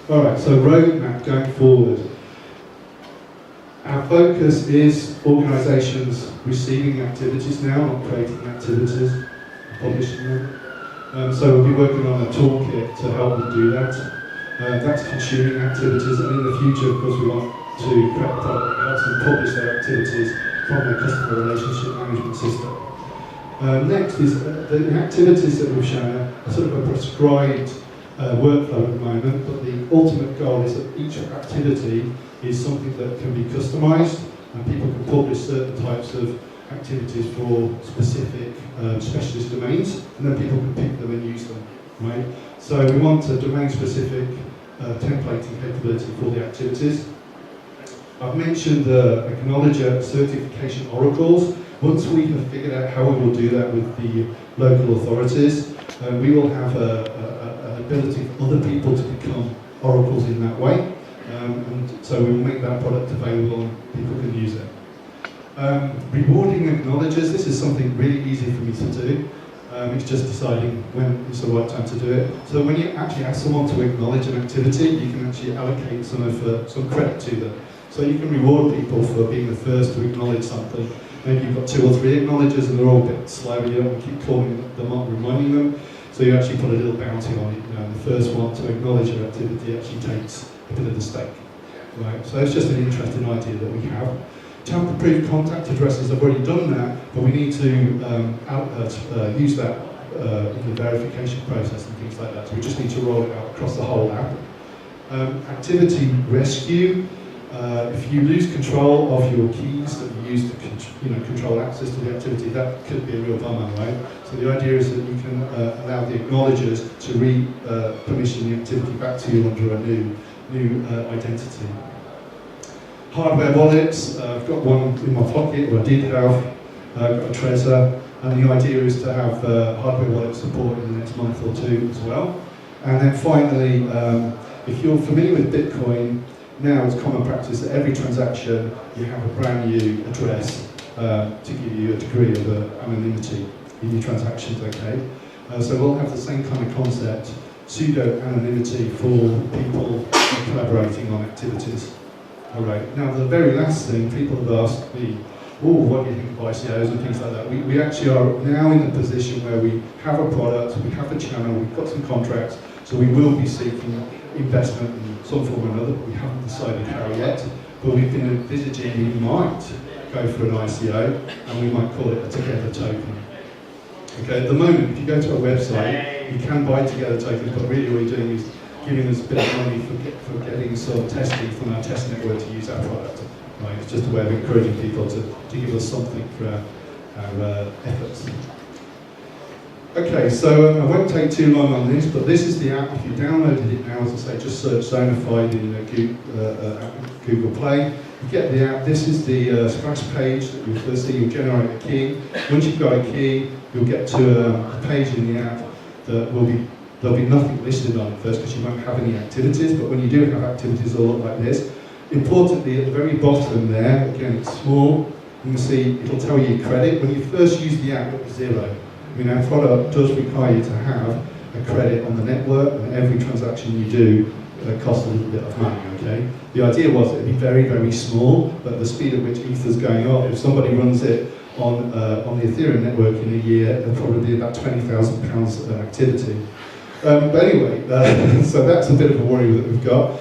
Alright, so roadmap going forward. Our focus is organisations receiving activities now, not creating activities, publishing them. So we'll be working on a toolkit to help them do that. That's consuming activities, and in the future, of course, we want to create a product that helps them publish their activities from their customer relationship management system. Next is the activities that we've shown are sort of a prescribed workflow at the moment, but the ultimate goal is that each activity is something that can be customised, and people can publish certain types of activities for specific specialist domains, and then people can pick them and use them, right? So we want a domain-specific templating capability for the activities. I've mentioned the acknowledger certification oracles. Once we have figured out how we will do that with the local authorities, we will have an ability for other people to become oracles in that way. And so we will make that product available and people can use it. Rewarding acknowledgers, this is something really easy for me to do. It's just deciding when it's the right time to do it. So when you actually ask someone to acknowledge an activity, you can actually allocate some credit to them. So you can reward people for being the first to acknowledge something. Maybe you've got 2 or 3 acknowledgers and they're all a bit slow, you don't want to keep calling them up, reminding them. So you actually put a little bounty on it. The first one to acknowledge your activity actually takes a bit of the stake. Right? So it's just an interesting idea that we have. Tamper-proof contact addresses, I've already done that, but we need to use that in the verification process and things like that. So we just need to roll it out across the whole app. Activity rescue. If you lose control of your keys that you use to control access to the activity, that could be a real bummer, right? So the idea is that you can allow the acknowledgers to permission the activity back to you under a new identity. Hardware wallets, I've got one in my pocket, or I did have, I've got a Trezor, and the idea is to have hardware wallet support in the next month or 2 as well. And then finally, if you're familiar with Bitcoin, now it's common practice that every transaction you have a brand new address to give you a degree of anonymity in your transactions, okay? So we'll have the same kind of concept, pseudo-anonymity for people collaborating on activities. All right, now the very last thing, people have asked me, what do you think of ICOs and things like that? We actually are now in the position where we have a product, we have a channel, we've got some contracts, so we will be seeking investment in some form or another, but we haven't decided how yet. But we've been envisaging we might go for an ICO, and we might call it a Together token. Okay, at the moment, if you go to our website, you can buy Together tokens, but really what we're doing is giving us a bit of money for getting some testing from our test network to use our product. Right? It's just a way of encouraging people to give us something for our efforts. Okay, so I won't take too long on this, but this is the app. If you downloaded it now, as I say, just search Zonafied in Google Play. You get the app. This is the splash page that you'll first see. You'll generate a key. Once you've got a key, you'll get to a page in the app that there'll be nothing listed on it first because you won't have any activities, but when you do have activities, they'll look like this. Importantly, at the very bottom there, again, it's small, you can see it'll tell you your credit. When you first use the app, it was 0. I mean, our product does require you to have a credit on the network, and every transaction you do costs a little bit of money, okay? The idea was it'd be very, very small, but the speed at which Ether's going up, if somebody runs it on the Ethereum network in a year, it'll probably be about £20,000 of activity. But anyway, so that's a bit of a worry that we've got.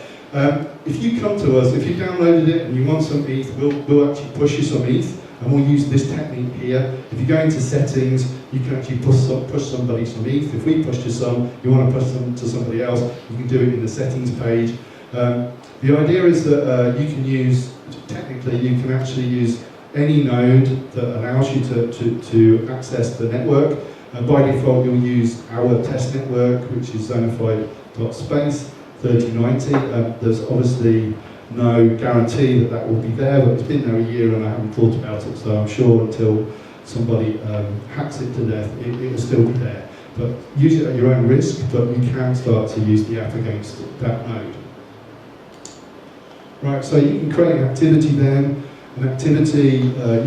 If you come to us, if you downloaded it and you want some ETH, we'll actually push you some ETH, and we'll use this technique here. If you go into settings, you can actually push somebody some ETH. If we push to some, you want to push them to somebody else, you can do it in the settings page. The idea is that you can use, technically, you can actually use any node that allows you to access the network. By default, you'll use our test network, which is zonafied.space 3090. There's obviously no guarantee that will be there, but it's been there a year and I haven't thought about it, so I'm sure until somebody hacks it to death, it will still be there. But use it at your own risk, but you can start to use the app against that node. Right, so you can create an activity then. An activity,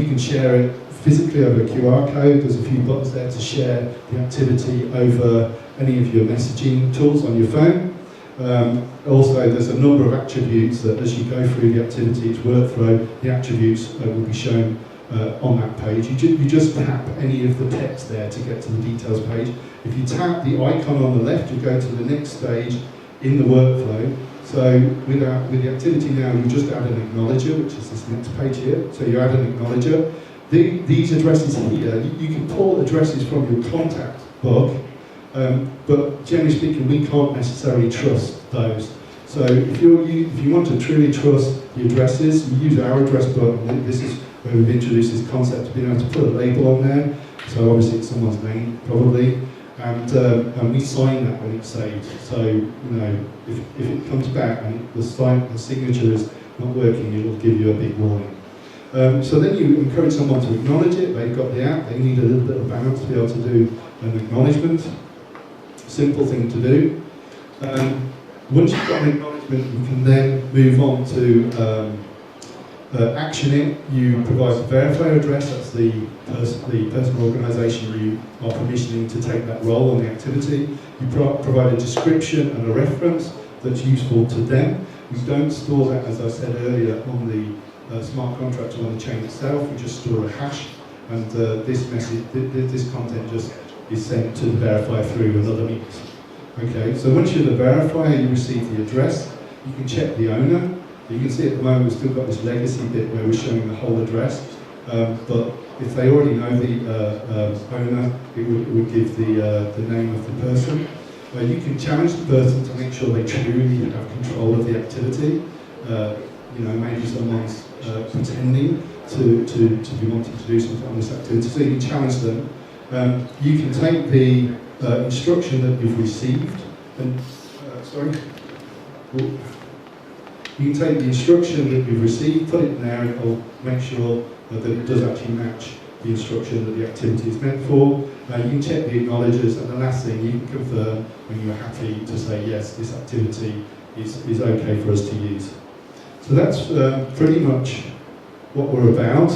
you can share it physically over a QR code. There's a few buttons there to share the activity over any of your messaging tools on your phone. Also, there's a number of attributes that as you go through the activities workflow, the attributes will be shown on that page. You just tap any of the text there to get to the details page. If you tap the icon on the left, you go to the next stage in the workflow. So with the activity now, you just add an acknowledger, which is this next page here. So you add an acknowledger. These addresses here, you can pull addresses from your contact book, but generally speaking, we can't necessarily trust those. So if you want to truly trust the addresses, you use our address book, and this is where we've introduced this concept of being able to put a label on there. So obviously it's someone's name, probably, and we sign that when it's saved. So if it comes back and the signature is not working, it will give you a big warning. So then you encourage someone to acknowledge it. They've got the app. They need a little bit of balance to be able to do an acknowledgement. Simple thing to do. Once you've got an acknowledgement, you can then move on to action it. You provide the verifier address. That's the person or organisation you are permissioning to take that role on the activity. You provide a description and a reference that's useful to them. We don't store that, as I said earlier, on the smart contract or on the chain itself. We just store a hash, and this content just is sent to the verifier through another means. Okay, so once you're the verifier, you receive the address. You can check the owner. You can see at the moment we've still got this legacy bit where we're showing the whole address, but if they already know the owner, it would give the name of the person. You can challenge the person to make sure they truly have control of the activity. Maybe someone's pretending to be wanting to do something on this activity, so you can challenge them. You can take the instruction that you've received, and you can take the instruction that you've received, put it in there, and it will make sure that it does actually match the instruction that the activity is meant for. You can check the acknowledgers, and the last thing, you can confirm when you're happy to say, yes, this activity is okay for us to use. So that's pretty much what we're about.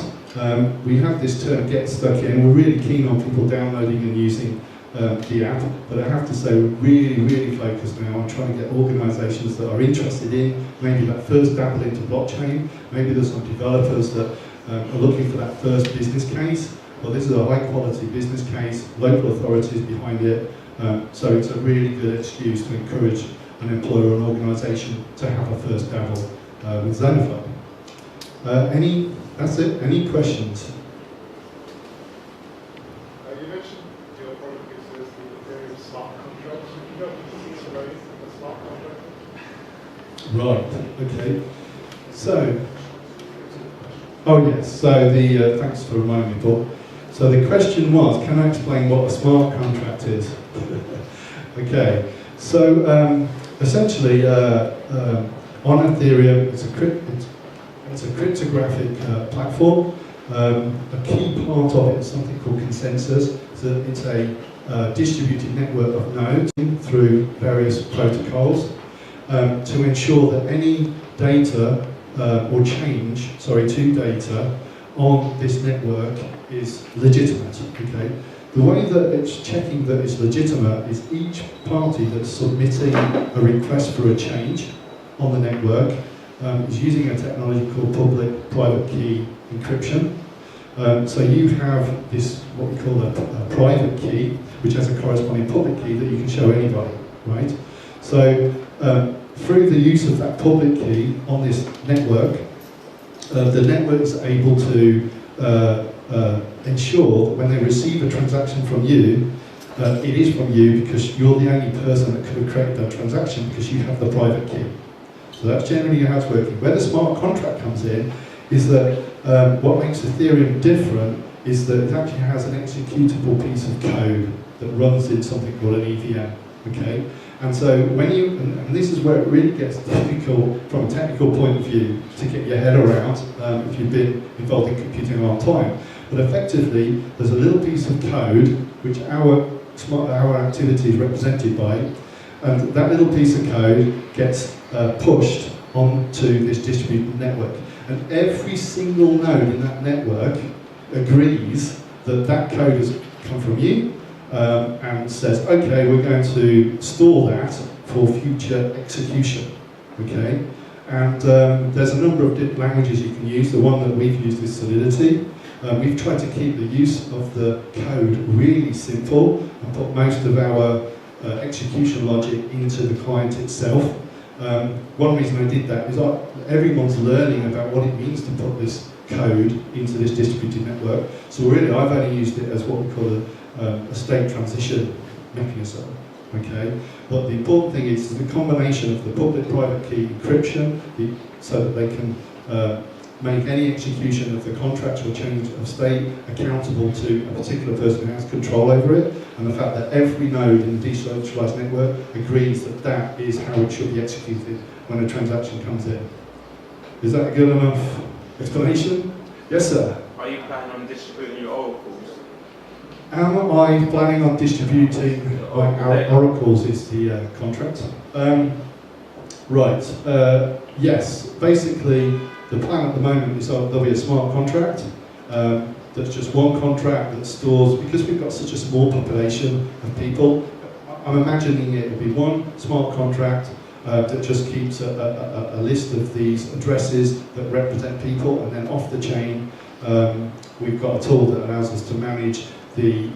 We have this term, get stuck in. We're really keen on people downloading and using the app, but I have to say we're really focused now on trying to get organisations that are interested in maybe that first dabble into blockchain. Maybe there's some developers that are looking for that first business case. Well, this is a high quality business case, local authorities behind it, so it's a really good excuse to encourage an employer or an organisation to have a first dabble with Zonify. That's it. Any questions? You mentioned your product uses the Ethereum smart contract. You don't use the raise the smart contract? Right. Okay. So, yes. So thanks for reminding me, Paul. So the question was, can I explain what a smart contract is? Okay. So essentially, on Ethereum, it's a cryptographic platform. A key part of it is something called consensus. So it's a distributed network of nodes through various protocols to ensure that any data or change, to data on this network is legitimate. Okay. The way that it's checking that it's legitimate is each party that's submitting a request for a change on the network is using a technology called public-private key encryption. So you have this, what we call a private key, which has a corresponding public key that you can show anybody, right? So through the use of that public key on this network, the network is able to ensure that when they receive a transaction from you, it is from you because you're the only person that could have created that transaction because you have the private key. So that's generally how it's working. Where the smart contract comes in is that what makes Ethereum different is that it actually has an executable piece of code that runs in something called an EVM. Okay, and so when and this is where it really gets difficult from a technical point of view to get your head around if you've been involved in computing a long time. But effectively, there's a little piece of code which our activity is represented by, and that little piece of code gets pushed onto this distributed network. And every single node in that network agrees that that code has come from you, and says, okay, we're going to store that for future execution. Okay, and there's a number of different languages you can use. The one that we've used is Solidity. We've tried to keep the use of the code really simple and put most of our execution logic into the client itself. One reason I did that is everyone's learning about what it means to put this code into this distributed network. So really, I've only used it as what we call a state transition mechanism. Okay, but the important thing is the combination of the public-private key encryption, so that they can make any execution of the contract or change of state accountable to a particular person who has control over it, and the fact that every node in the decentralized network agrees that that is how it should be executed when a transaction comes in. Is that a good enough explanation? Yes, sir? Are you planning on distributing your oracles? Am I planning on distributing our oracles is the contract? Right, yes, basically the plan at the moment is there'll be a smart contract that's just one contract that stores, because we've got such a small population of people, I'm imagining it will be one smart contract that just keeps a list of these addresses that represent people, and then off the chain we've got a tool that allows us to manage the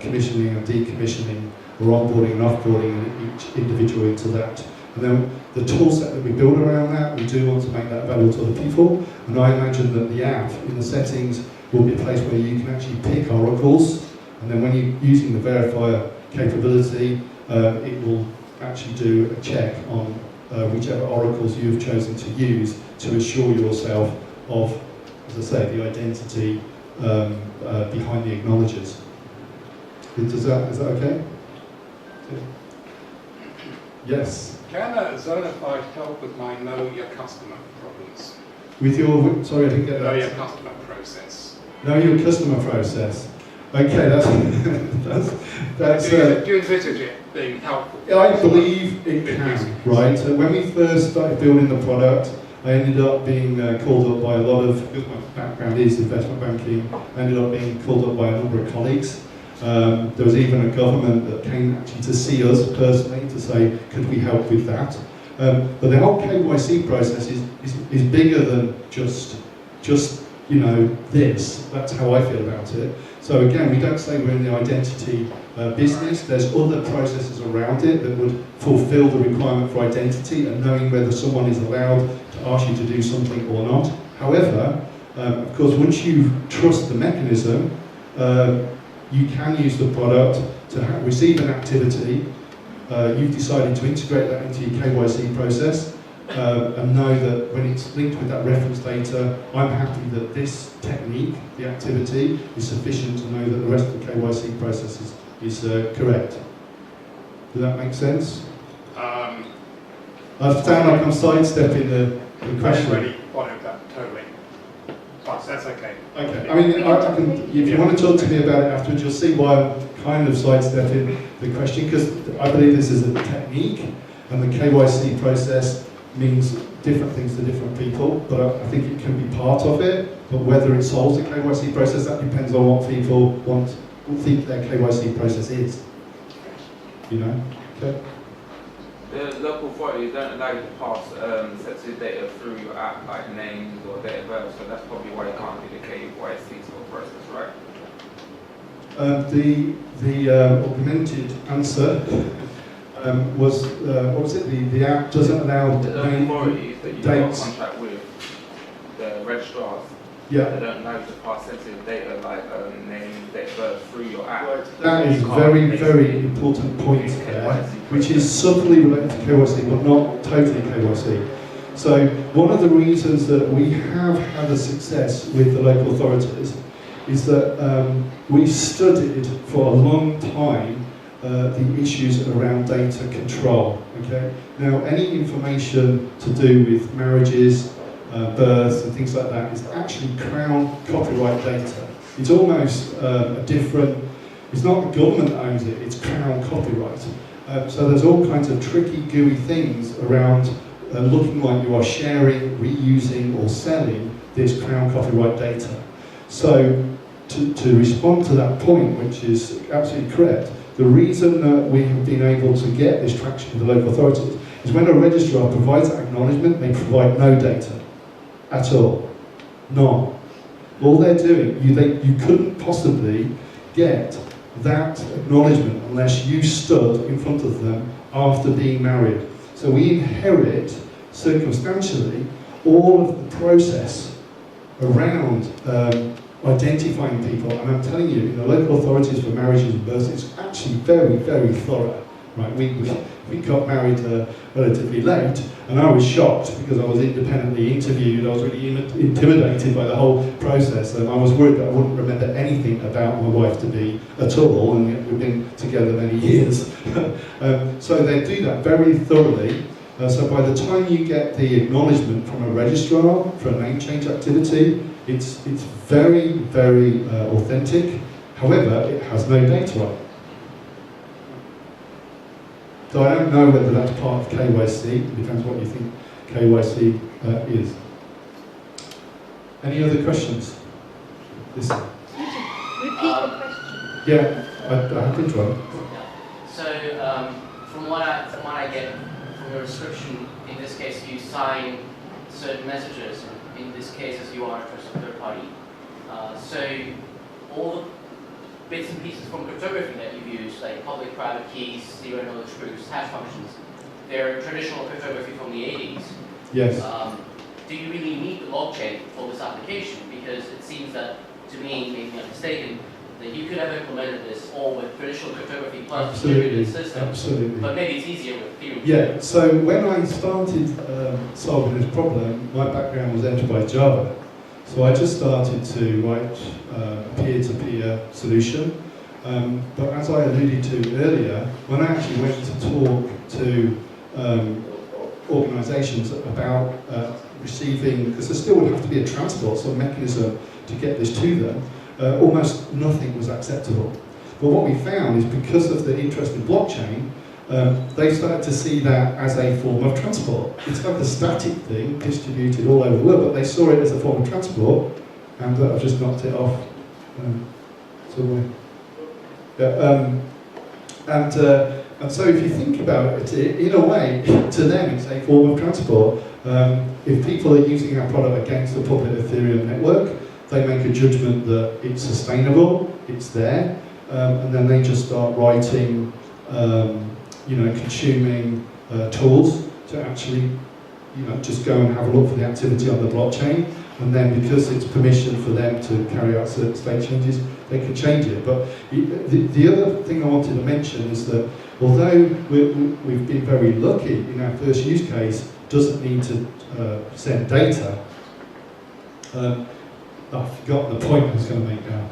commissioning and decommissioning or onboarding and offboarding each individual into that. And then the tool set that we build around that, we do want to make that available to other people. And I imagine that the app in the settings will be a place where you can actually pick oracles. And then when you're using the verifier capability, it will actually do a check on whichever oracles you've chosen to use to assure yourself of, as I say, the identity behind the acknowledgers. Is that okay? Yes. Can a Zonify help with my know your customer problems? With your, sorry, I didn't get that. Know your customer process. Know your customer process. Okay, that's Do you envisage it being helpful? I believe it can, right? So when we first started building the product, I ended up being called up by a lot of, because my background is investment banking, I ended up being called up by a number of colleagues. There was even a government that came actually to see us personally to say, could we help with that? But the whole KYC process is bigger than just you know, this. That's how I feel about it. So again, we don't say we're in the identity business. There's other processes around it that would fulfill the requirement for identity and knowing whether someone is allowed to ask you to do something or not. However, of course, once you trust the mechanism, you can use the product to receive an activity. You've decided to integrate that into your KYC process and know that when it's linked with that reference data, I'm happy that this technique, the activity, is sufficient to know that the rest of the KYC process is correct. Does that make sense? I sound like I'm sidestepping the question. I really followed that totally. But that's okay. Okay, I mean, I can, if you want to talk to me about it afterwards, you'll see why I'm kind of sidestepping the question, because I believe this is a technique, and the KYC process means different things to different people, but I think it can be part of it, but whether it solves the KYC process, that depends on what people think their KYC process is. You know? Okay. The local authorities don't allow you to pass sensitive data through your app, like names or date of birth, so that's probably why you can't do the KYC sort of process, right? The augmented answer was, what was it? The app doesn't allow the local authorities that you have a contract with, the registrars, yeah. They don't allow you to pass sensitive data like name, date of birth through your app. That is a very, very important point there, which is subtly related to KYC, but not totally KYC. So one of the reasons that we have had a success with the local authorities is that we studied for a long time the issues around data control. Okay. Now, any information to do with marriages, births and things like that is actually Crown copyright data. It's almost a different, it's not the government that owns it, it's Crown copyright. So there's all kinds of tricky, gooey things around looking like you are sharing, reusing or selling this Crown copyright data. So to respond to that point, which is absolutely correct, the reason that we have been able to get this traction with the local authorities is when a registrar provides that acknowledgement, they provide no data at all. None. All they're doing, you couldn't possibly get that acknowledgement unless you stood in front of them after being married. So we inherit, circumstantially, all of the process around identifying people, and I'm telling you, in the local authorities for marriages and births, it's actually very, very thorough. Right? We got married relatively late, and I was shocked because I was independently interviewed. I was really intimidated by the whole process, and I was worried that I wouldn't remember anything about my wife-to-be at all, and yet we've been together many years. So they do that very thoroughly. So by the time you get the acknowledgement from a registrar for a name change activity, it's very, very authentic. However, it has no data on it. So I don't know whether that's part of KYC. It depends what you think KYC is. Any other questions? Listen. Repeat the question. Yeah, I did try. So from what I get from your description, in this case you sign certain messages. In this case, as you are a trusted third party. So all the bits and pieces from cryptography that you've used, like public-private keys, zero-knowledge proofs, hash functions, they're traditional cryptography from the 80s. Yes. Do you really need the blockchain for this application? Because it seems that, to me, maybe I'm mistaken, that you could have implemented this all with traditional cryptography plus distributed systems. Absolutely. But maybe it's easier with theory. Yeah, so when I started solving this problem, my background was enterprise Java. So I just started to write a peer-to-peer solution. But as I alluded to earlier, when I actually went to talk to organisations about receiving, because there still would have to be a transport, some mechanism to get this to them, almost nothing was acceptable. But what we found is because of the interest in blockchain, they started to see that as a form of transport. It's like a static thing distributed all over the world, but they saw it as a form of transport, and I've just knocked it off. And so if you think about it, in a way, to them it's a form of transport. If people are using our product against the public Ethereum network, they make a judgment that it's sustainable, it's there, and then they just start writing, consuming tools to actually, just go and have a look for the activity on the blockchain, and then because it's permission for them to carry out certain state changes, they can change it. But the other thing I wanted to mention is that although we've been very lucky in our first use case, doesn't need to send data. I've forgotten the point I was going to make now.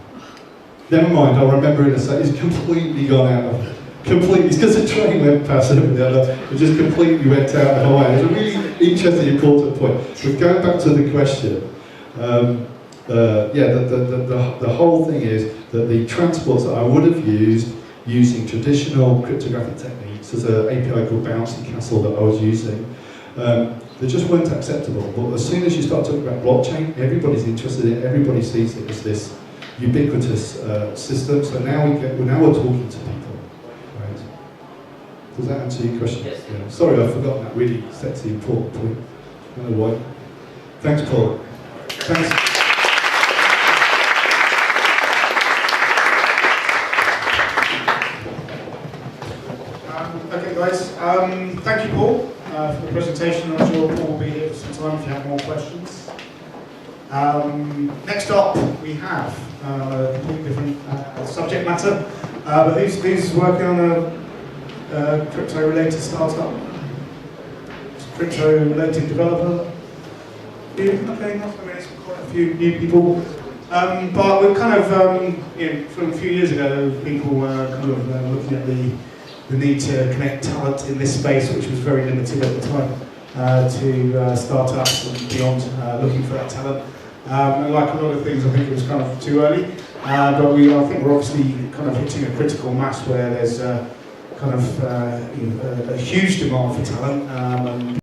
Never mind, I'll remember in a second. It's completely gone out of completely. It's because the train went past over the other. It just completely went out of the way. It's a really interesting, important point. But going back to the question, the whole thing is that the transports that I would have used using traditional cryptographic techniques, there's an API called Bouncy Castle that I was using, they just weren't acceptable. But as soon as you start talking about blockchain, everybody's interested in it, everybody sees it as this ubiquitous system. So now we're talking to people, right? Does that answer your question? Yes. Yeah. Sorry, I've forgotten that really sexy, important point. I don't know why. Thanks, Paul. Thanks. Okay, guys. Thank you, Paul, for the presentation. I'm sure Paul will be here for some time if you have more questions. Next up, we have a completely different subject matter. But who's working on a crypto-related startup? Crypto-related developer? You? Okay, I mean, it's quite a few new people. But we're kind of, from a few years ago, people were kind of looking at the need to connect talent in this space, which was very limited at the time, to startups and beyond, looking for that talent. And like a lot of things, I think it was kind of too early. But I think we're obviously kind of hitting a critical mass where there's kind of a huge demand for talent. And